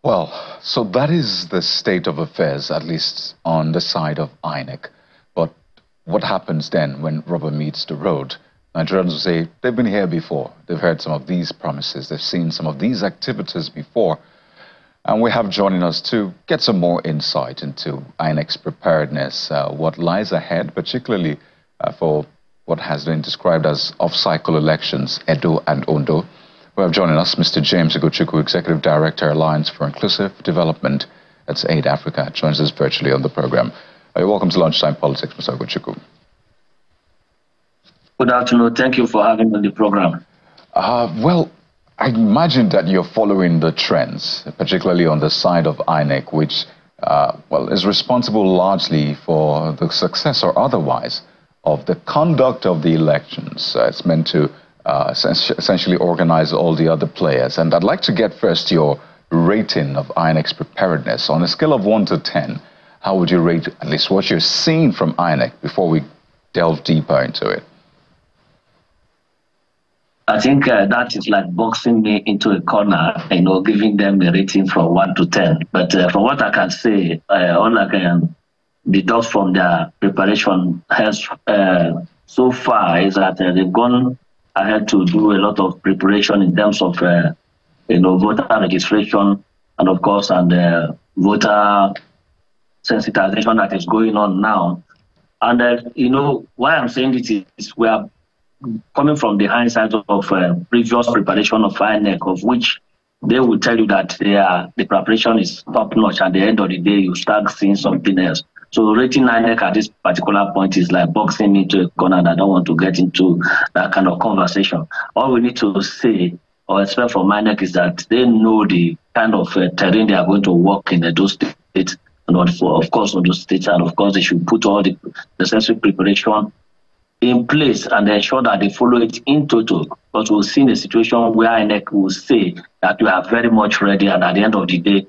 Well, so that is the state of affairs, at least on the side of INEC. But what happens then when rubber meets the road? Nigerians will say they've been here before. They've heard some of these promises. They've seen some of these activities before. And we have joining us to get some more insight into INEC's preparedness, what lies ahead, particularly for what has been described as off-cycle elections, Edo and Ondo. We have joining us Mr. James Ugochukwu, Executive Director, Alliance for Inclusive Development. That's Aid Africa, joins us virtually on the program. Welcome to Lunchtime Politics, Mr. Ugochukwu. Good afternoon. Thank you for having me on the program. Well, I imagine that you're following the trends, particularly on the side of INEC, which is responsible largely for the success or otherwise of the conduct of the elections. It's meant to essentially organize all the other players. And I'd like to get first your rating of INEC's preparedness. On a scale of 1 to 10, how would you rate at least what you're seeing from INEC before we delve deeper into it? I think that is like boxing me into a corner, giving them a rating from 1 to 10. But from what I can say, all I can deduct from their preparation has so far is that they've gone ahead to do a lot of preparation in terms of, voter registration and, of course, voter sensitization that is going on now. And, why I'm saying this is we are coming from the hindsight of previous preparation of INEC, of which they will tell you that the preparation is top-notch. At the end of the day, you start seeing something else. So rating INEC at this particular point is like boxing into a corner, and I don't want to get into that kind of conversation. All we need to say or expect from INEC is that they know the kind of terrain they are going to work in those states, and of course, on those states, and of course, they should put all the necessary preparation in place and ensure that they follow it in total. But we'll see in a situation where INEC will say that we are very much ready, and at the end of the day,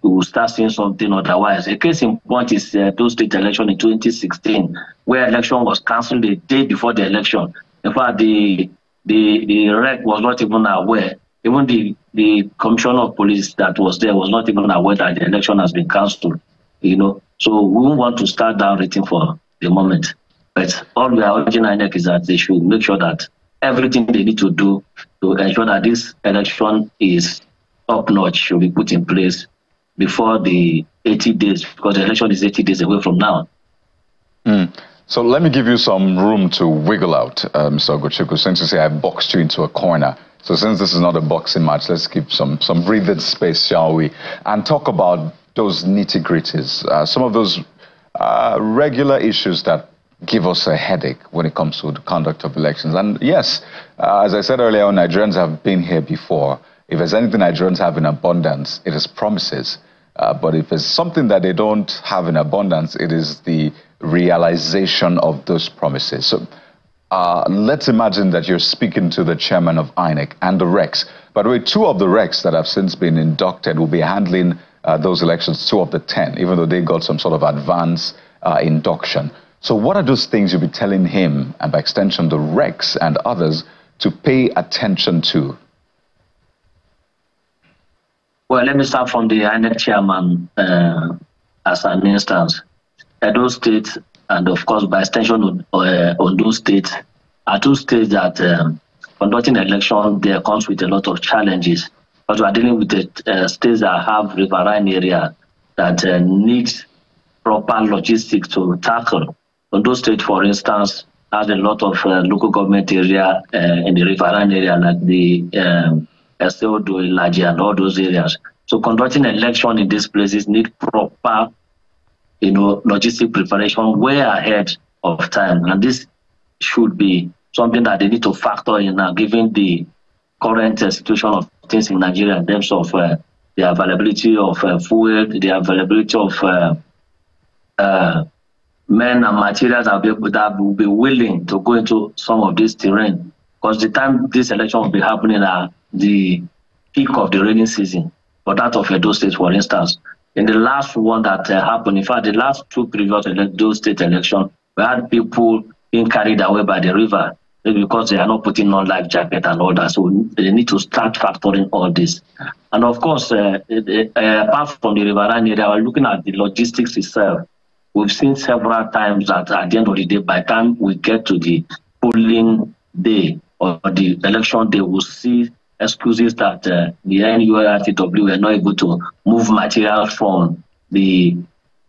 we will start seeing something otherwise. A case in point is those state election in 2016, where election was cancelled the day before the election. In fact, the REC was not even aware. Even the commissioner of police that was there was not even aware that the election has been cancelled. So we won't want to start down rating for the moment. But all we are urging INEC is that they should make sure that everything they need to do to ensure that this election is top-notch should be put in place before the 80 days, because the election is 80 days away from now. So let me give you some room to wiggle out, Mr. Ugochukwu, since you say I boxed you into a corner. So since this is not a boxing match, let's keep some breathing space, shall we? And talk about those nitty-gritties, some of those regular issues that give us a headache when it comes to the conduct of elections. And yes, as I said earlier, Nigerians have been here before. If there's anything Nigerians have in abundance, it is promises. But if it's something that they don't have in abundance, it is the realization of those promises. So let's imagine that you're speaking to the chairman of INEC and the RECs. By the way, 2 of the RECs that have since been inducted will be handling those elections, 2 of the 10, even though they got some sort of advance induction. So what are those things you'll be telling him, and by extension the RECs and others, to pay attention to? Well, let me start from the INEC chairman as an instance. Edo State, and of course by extension Ondo State, are 2 states that conducting election there comes with a lot of challenges. But we are dealing with the states that have riverine area that need proper logistics to tackle. Ondo State, for instance, has a lot of local government area in the riverine area, like the Ondo, Ilaji, and all those areas. So conducting election in these places need proper, logistic preparation way ahead of time. And this should be something that they need to factor in now, given the current situation of things in Nigeria in terms of the availability of food, the availability of men and materials that will be willing to go into some of this terrain. Because the time this election will be happening at the peak of the rainy season, for that of Edo State, for instance. In the last one that happened, in fact, the last 2 previous Edo State elections, we had people being carried away by the river. because they are not putting on life jacket and all that. So they need to start factoring all this. And of course, apart from the riverine area, we're looking at the logistics itself. We've seen several times that at the end of the day, by the time we get to the polling day or the election day, we'll see excuses that the NURTW were not able to move materials from the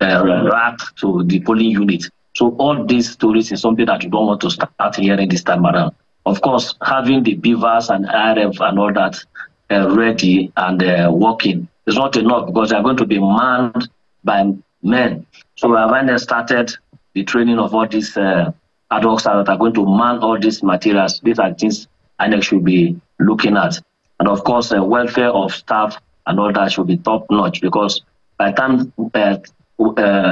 rack to the polling unit. So all these stories is something that you don't want to start hearing this time around. Of course, having the beavers and IRF and all that ready and working is not enough, because they are going to be manned by men. So we have started the training of all these ad hoc staff that are going to man all these materials. These are things INEC should be looking at. And of course, the welfare of staff and all that should be top notch, because by the time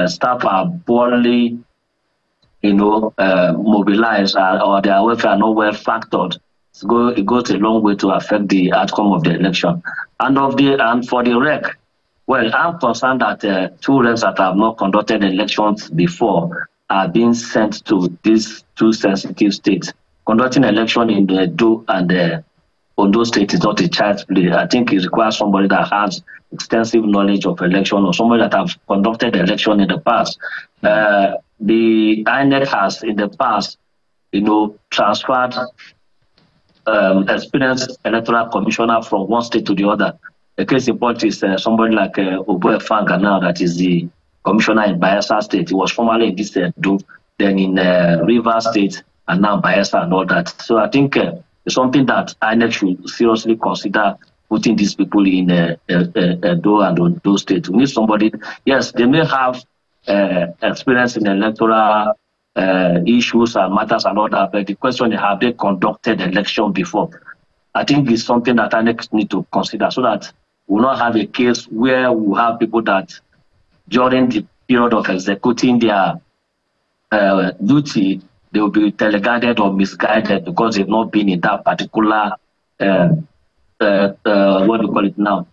staff are poorly mobilized or their welfare are not well factored, it goes a long way to affect the outcome of the election. And for the rec, well, I'm concerned that 2 recs that have not conducted elections before are being sent to these 2 sensitive states. Conducting election in the Edo and the Ondo state is not a child's play. I think it requires somebody that has extensive knowledge of election, or somebody that have conducted election in the past. The INEC has in the past, transferred experienced electoral commissioner from one state to the other. The case in point is somebody like Oboe Fanga now, that is the commissioner in Bayelsa State. He was formerly in this Edo, then in Rivers State, and now Bayelsa and all that. So I think it's something that INEC should seriously consider putting these people in Edo and Ondo State. We need somebody, yes, they may have experience in electoral issues and matters and all that, but the question is, have they conducted election before? I think it's something that INEC need to consider, so that we'll not have a case where we have people that during the period of executing their duty, they will be teleguided or misguided because they've not been in that particular, what do you call it now,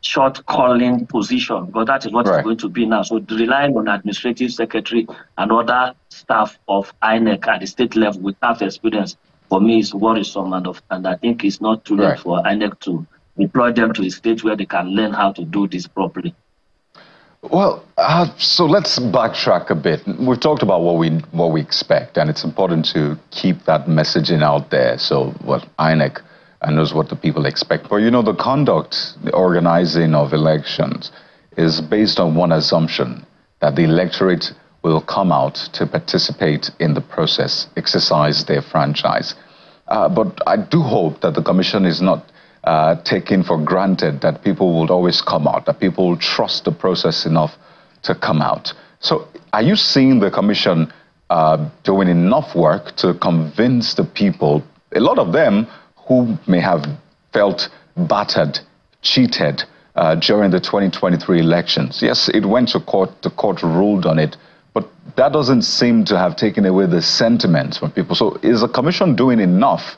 short calling position, because that is what it's going to be now. So relying on administrative secretary and other staff of INEC at the state level without experience, for me, is worrisome, and I think it's not too late for INEC to deploy them to a stage where they can learn how to do this properly. Well, so let's backtrack a bit. We've talked about what we expect, and it's important to keep that messaging out there. So, INEC knows what the people expect. But the conduct, the organizing of elections is based on one assumption, that the electorate will come out to participate in the process, exercise their franchise. But I do hope that the Commission is not taking for granted that people would always come out, that people trust the process enough to come out. So are you seeing the Commission doing enough work to convince the people, a lot of them who may have felt battered, cheated during the 2023 elections? Yes, it went to court, the court ruled on it, but that doesn't seem to have taken away the sentiments from people. So is the Commission doing enough?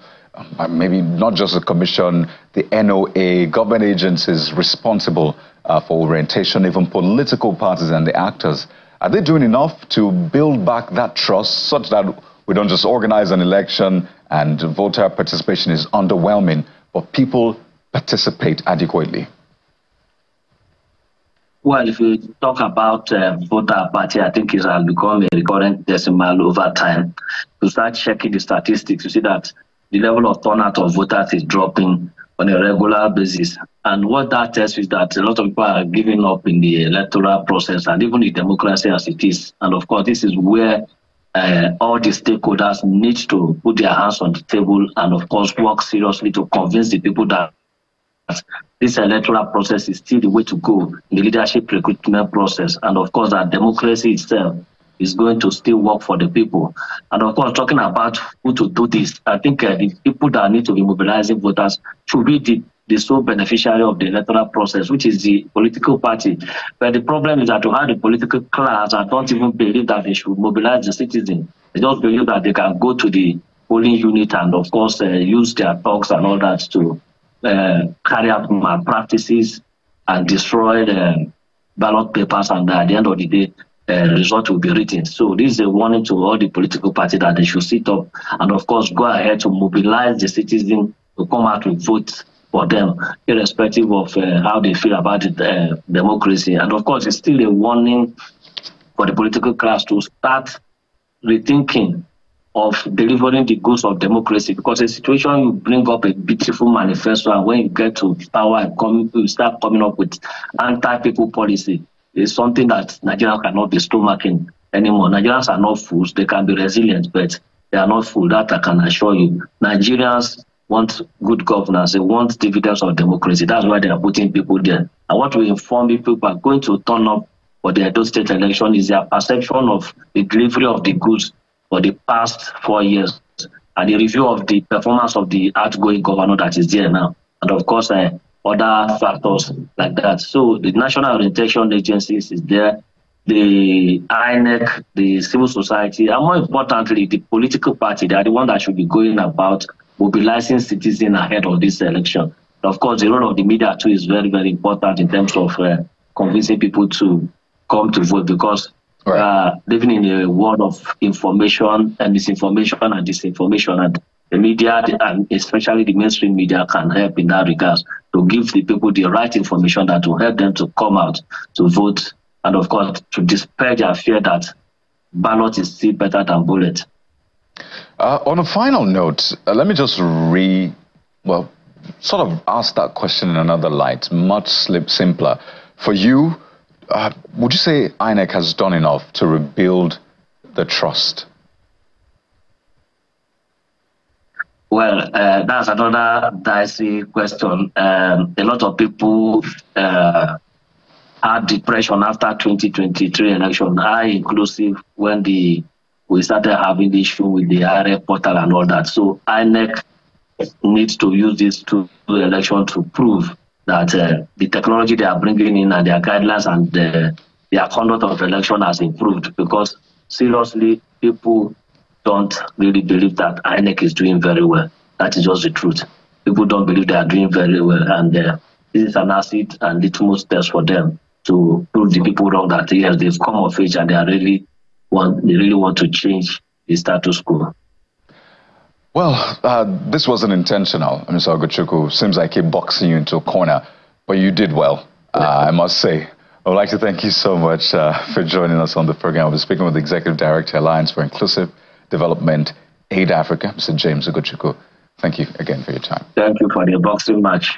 Maybe not just the Commission, the NOA, government agencies responsible for orientation, even political parties and the actors. Are they doing enough to build back that trust such that we don't just organize an election and voter participation is underwhelming, but people participate adequately? Well, if you talk about voter apathy, I think it has become a recurrent decimal over time. To start checking the statistics, you see that the level of turnout of voters is dropping on a regular basis. And what that tells you is that a lot of people are giving up in the electoral process and even the democracy as it is. And of course, this is where all the stakeholders need to put their hands on the table and, of course, work seriously to convince the people that this electoral process is still the way to go in the leadership recruitment process. And, of course, that democracy itself is going to still work for the people. And, of course, talking about who to do this, I think the people that need to be mobilizing voters should be the sole beneficiary of the electoral process, which is the political party. But the problem is that you have the political class that don't even believe that they should mobilize the citizens. They don't believe that they can go to the polling unit and, of course, use their talks and all that to carry out malpractices and destroy the ballot papers. And at the end of the day, result will be written. So this is a warning to all the political parties that they should sit up and, of course, go ahead to mobilize the citizens to come out to vote for them, irrespective of how they feel about the democracy. And, of course, it's still a warning for the political class to start rethinking of delivering the goods of democracy, because a situation you bring up a beautiful manifesto, and when you get to power and you start coming up with anti-people policy, is something that Nigerians cannot be stomaching anymore. Nigerians are not fools. They can be resilient, but they are not fools. That I can assure you. Nigerians want good governance. They want dividends of democracy. That's why they are putting people there. I want to inform people who are going to turn up for the Edo State election is their perception of the delivery of the goods for the past 4 years and the review of the performance of the outgoing governor that is there now. And of course, other factors like that. So the National Orientation Agencies is there, the INEC, the civil society, and more importantly, the political party. They are the one that should be going about mobilizing citizens ahead of this election. And of course, the role of the media too is very, very important in terms of convincing people to come to vote, because we are living in a world of information and misinformation and disinformation, and the media, and especially the mainstream media, can help in that regard to give the people the right information that will help them to come out to vote, and of course to dispel their fear that ballot is still better than bullet. On a final note, let me just sort of ask that question in another light, much simpler. For you, would you say INEC has done enough to rebuild the trust? Well, that's another dicey question. A lot of people had depression after 2023 election, I inclusive, when we started having the issue with the IRF portal and all that. So INEC needs to use this to election to prove that the technology they are bringing in and their guidelines and their conduct of election has improved, because seriously, people don't really believe that INEC is doing very well. That is just the truth. People don't believe they are doing very well, and this is an acid and litmus test for them to prove the people wrong that yes, they've come of age and they really want to change the status quo. Well, this wasn't intentional, Mr. Ogochukwu. Seems like I keep boxing you into a corner, but you did well, I must say. I would like to thank you so much for joining us on the program. We're speaking with the Executive Director, Alliance for Inclusive Development, Aid Africa, Mr. James Ogochukwu. Thank you again for your time. Thank you for the boxing match.